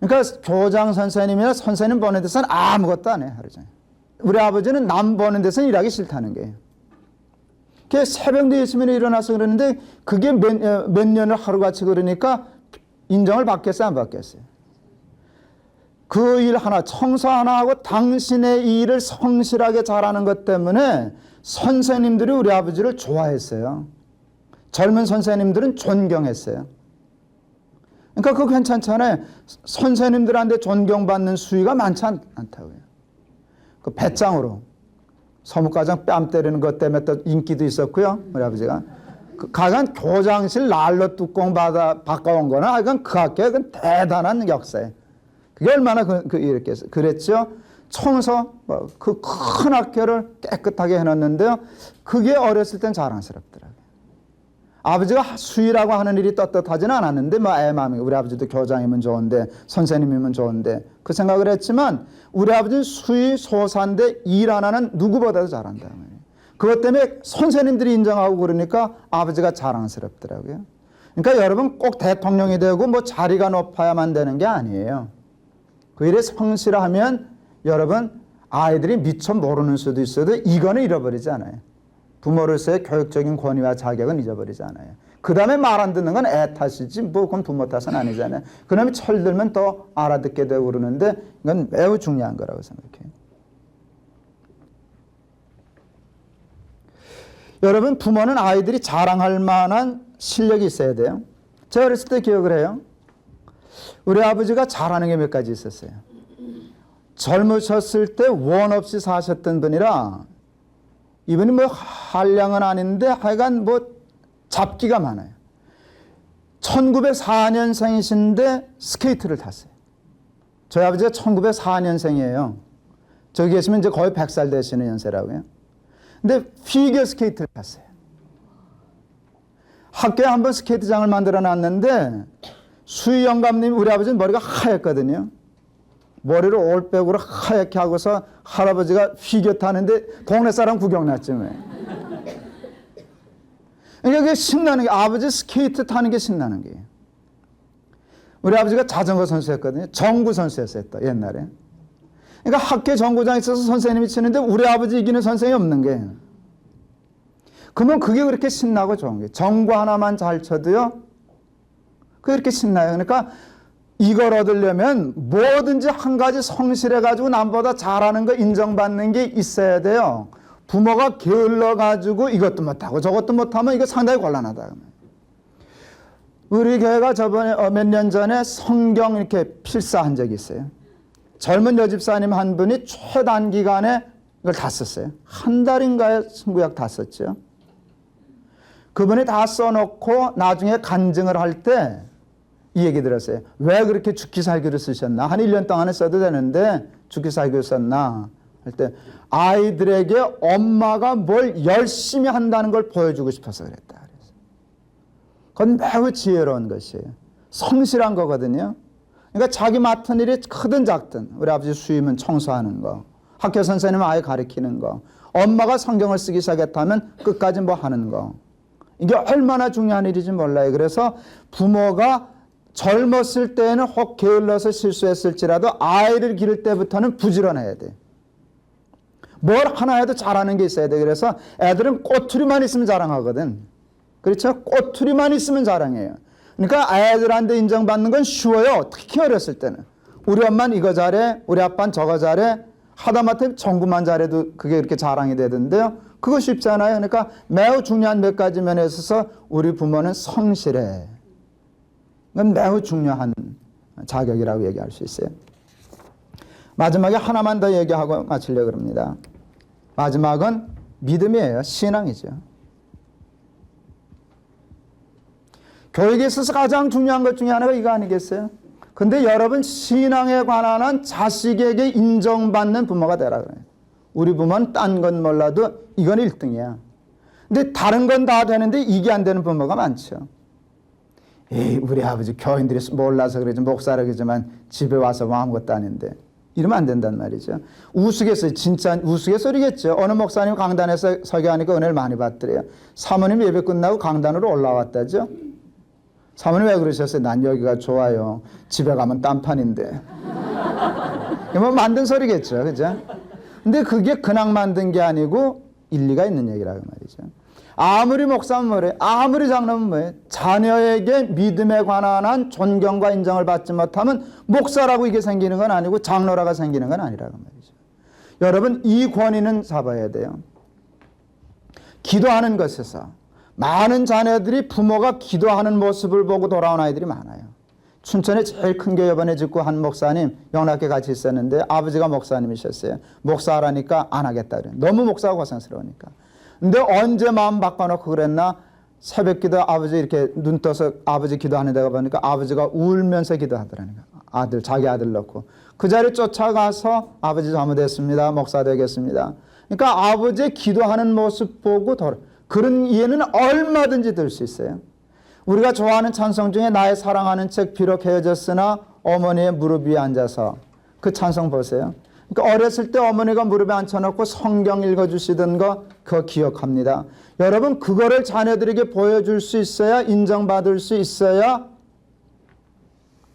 그러니까 교장 선생님이나 선생님 보는 데서는 아무것도 안 해요. 하루 종일. 우리 아버지는 남 보는 데서는 일하기 싫다는 거예요. 그게 새벽 4시면 일어나서 그러는데 그게 몇 년을 하루같이 그러니까 인정을 받겠어요? 안 받겠어요? 그 일 하나, 청소 하나 하고 당신의 일을 성실하게 잘하는 것 때문에 선생님들이 우리 아버지를 좋아했어요. 젊은 선생님들은 존경했어요. 그러니까 그거 괜찮잖아요. 선생님들한테 존경받는 수위가 많지 않다고요. 그 배짱으로 서무과장 뺨 때리는 것 때문에 또 인기도 있었고요. 우리 아버지가. 가간 교장실 난로 뚜껑 바꿔온 거는 하여간 그 학교에 그 대단한 역사예요. 그게 얼마나 이렇게 그랬죠. 청소, 그 큰 학교를 깨끗하게 해놨는데요. 그게 어렸을 땐 자랑스럽더라고요. 아버지가 수의라고 하는 일이 떳떳하지는 않았는데 애 마음이 우리 아버지도 교장이면 좋은데 선생님이면 좋은데 그 생각을 했지만 우리 아버지는 수의 소사인데 일 하나는 누구보다도 잘한다. 그것 때문에 선생님들이 인정하고 그러니까 아버지가 자랑스럽더라고요. 그러니까 여러분 꼭 대통령이 되고 뭐 자리가 높아야만 되는 게 아니에요. 그 일에 성실하면 여러분 아이들이 미처 모르는 수도 있어도 이거는 잃어버리지 않아요. 부모로서의 교육적인 권위와 자격은 잊어버리지 않아요. 그 다음에 말 안 듣는 건 애 탓이지 뭐 그건 부모 탓은 아니잖아요. 그 다음에 철들면 또 알아듣게 되고 그러는데 이건 매우 중요한 거라고 생각해요. 여러분, 부모는 아이들이 자랑할 만한 실력이 있어야 돼요. 제가 어렸을 때 기억을 해요. 우리 아버지가 잘하는 게 몇 가지 있었어요. 젊으셨을 때 원 없이 사셨던 분이라 이분이 뭐 한량은 아닌데 하여간 뭐 잡기가 많아요. 1904년생이신데 스케이트를 탔어요. 저희 아버지가 1904년생이에요. 저기 계시면 이제 거의 100살 되시는 연세라고요. 근데 피겨 스케이트를 탔어요. 학교에 한번 스케이트장을 만들어 놨는데 수희 영감님 우리 아버지는 머리가 하얗거든요. 머리를 올백으로 하얗게 하고서 할아버지가 피겨 타는데 동네 사람 구경 났죠. 그러니까 그게 신나는 게 아버지 스케이트 타는 게 신나는 거예요. 우리 아버지가 자전거 선수였거든요. 정구 선수였어요. 또 옛날에. 그러니까 학교 정구장에 있어서 선생님이 치는데 우리 아버지 이기는 선생님이 없는 거예요. 그러면 그게 그렇게 신나고 좋은 거예요. 정구 하나만 잘 쳐도요. 그게 그렇게 신나요. 그러니까 이걸 얻으려면 뭐든지 한 가지 성실해가지고 남보다 잘하는 거 인정받는 게 있어야 돼요. 부모가 게을러가지고 이것도 못하고 저것도 못하면 이거 상당히 곤란하다. 우리 교회가 저번에 몇 년 전에 성경 이렇게 필사한 적이 있어요. 젊은 여집사님 한 분이 최단기간에 이걸 다 썼어요. 한 달인가에 승구약 다 썼죠. 그분이 다 써놓고 나중에 간증을 할 때 이 얘기 들었어요. 왜 그렇게 죽기살기로 쓰셨나? 한 1년 동안에 써도 되는데 죽기살기로 썼나? 할 때 아이들에게 엄마가 뭘 열심히 한다는 걸 보여주고 싶어서 그랬다. 그건 매우 지혜로운 것이에요. 성실한 거거든요. 그러니까 자기 맡은 일이 크든 작든 우리 아버지 수임은 청소하는 거, 학교 선생님은 아이 가르치는 거, 엄마가 성경을 쓰기 시작했다면 끝까지 뭐 하는 거. 이게 얼마나 중요한 일인지 몰라요. 그래서 부모가 젊었을 때는 혹 게을러서 실수했을지라도 아이를 기를 때부터는 부지런해야 돼. 뭘 하나 해도 잘하는 게 있어야 돼. 그래서 애들은 꼬투리만 있으면 자랑하거든. 그렇죠? 꼬투리만 있으면 자랑해요. 그러니까 애들한테 인정받는 건 쉬워요. 특히 어렸을 때는. 우리 엄마는 이거 잘해. 우리 아빠는 저거 잘해. 하다못해 전구만 잘해도 그게 그렇게 자랑이 되던데요. 그거 쉽잖아요. 그러니까 매우 중요한 몇 가지 면에 있어서 우리 부모는 성실해. 이건 매우 중요한 자격이라고 얘기할 수 있어요. 마지막에 하나만 더 얘기하고 마치려고 합니다. 마지막은 믿음이에요. 신앙이죠. 교육에 있어서 가장 중요한 것 중에 하나가 이거 아니겠어요? 근데 여러분 신앙에 관한 자식에게 인정받는 부모가 되라 그래요. 우리 부모는 딴 건 몰라도 이건 1등이야. 근데 다른 건 다 되는데 이게 안 되는 부모가 많죠. 에이, 우리 아버지 교인들이 몰라서 그러지 목사라 그러지만 집에 와서 뭐 아무것도 아닌데 이러면 안 된단 말이죠. 우스갯소리, 진짜 우스갯소리겠죠. 어느 목사님 강단에서 설교하니까 은혜를 많이 받더래요. 사모님 예배 끝나고 강단으로 올라왔다죠. 사모님 왜 그러셨어요? 난 여기가 좋아요. 집에 가면 딴판인데. 뭐 만든 소리겠죠. 그죠? 근데 그게 그냥 만든 게 아니고 일리가 있는 얘기라고 말이죠. 아무리 목사면 뭐래? 아무리 장로면 뭐해? 자녀에게 믿음에 관한 존경과 인정을 받지 못하면 목사라고 이게 생기는 건 아니고 장로라고 생기는 건 아니라고 말이죠. 여러분 이 권위는 잡아야 돼요. 기도하는 것에서 많은 자녀들이 부모가 기도하는 모습을 보고 돌아온 아이들이 많아요. 춘천에 제일 큰 교회 이번에 짓고 한 목사님 영락교 같이 있었는데 아버지가 목사님이셨어요. 목사하라니까 안 하겠다 그래요. 너무 목사가 고생스러우니까. 근데 언제 마음 바꿔놓고 그랬나? 새벽 기도 아버지 이렇게 눈 떠서 아버지 기도하는 데가 보니까 아버지가 울면서 기도하더라니까. 아들, 자기 아들 넣고. 그 자리에 쫓아가서 아버지 잘못했습니다. 목사 되겠습니다. 그러니까 아버지의 기도하는 모습 보고 그런 이해는 얼마든지 들 수 있어요. 우리가 좋아하는 찬송 중에 나의 사랑하는 책 비록 헤어졌으나 어머니의 무릎 위에 앉아서 그 찬송 보세요. 그러니까 어렸을 때 어머니가 무릎에 앉혀놓고 성경 읽어주시던 거 그거 기억합니다. 여러분 그거를 자녀들에게 보여줄 수 있어야 인정받을 수 있어야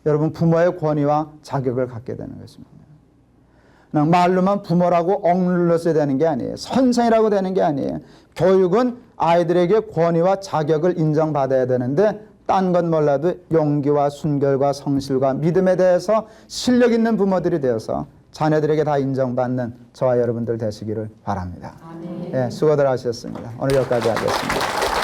여러분 부모의 권위와 자격을 갖게 되는 것입니다. 그냥 말로만 부모라고 억눌러서 되는 게 아니에요. 선생이라고 되는 게 아니에요. 교육은 아이들에게 권위와 자격을 인정받아야 되는데 딴 건 몰라도 용기와 순결과 성실과 믿음에 대해서 실력 있는 부모들이 되어서 자녀들에게 다 인정받는 저와 여러분들 되시기를 바랍니다. 예, 수고들 하셨습니다. 오늘 여기까지 하겠습니다.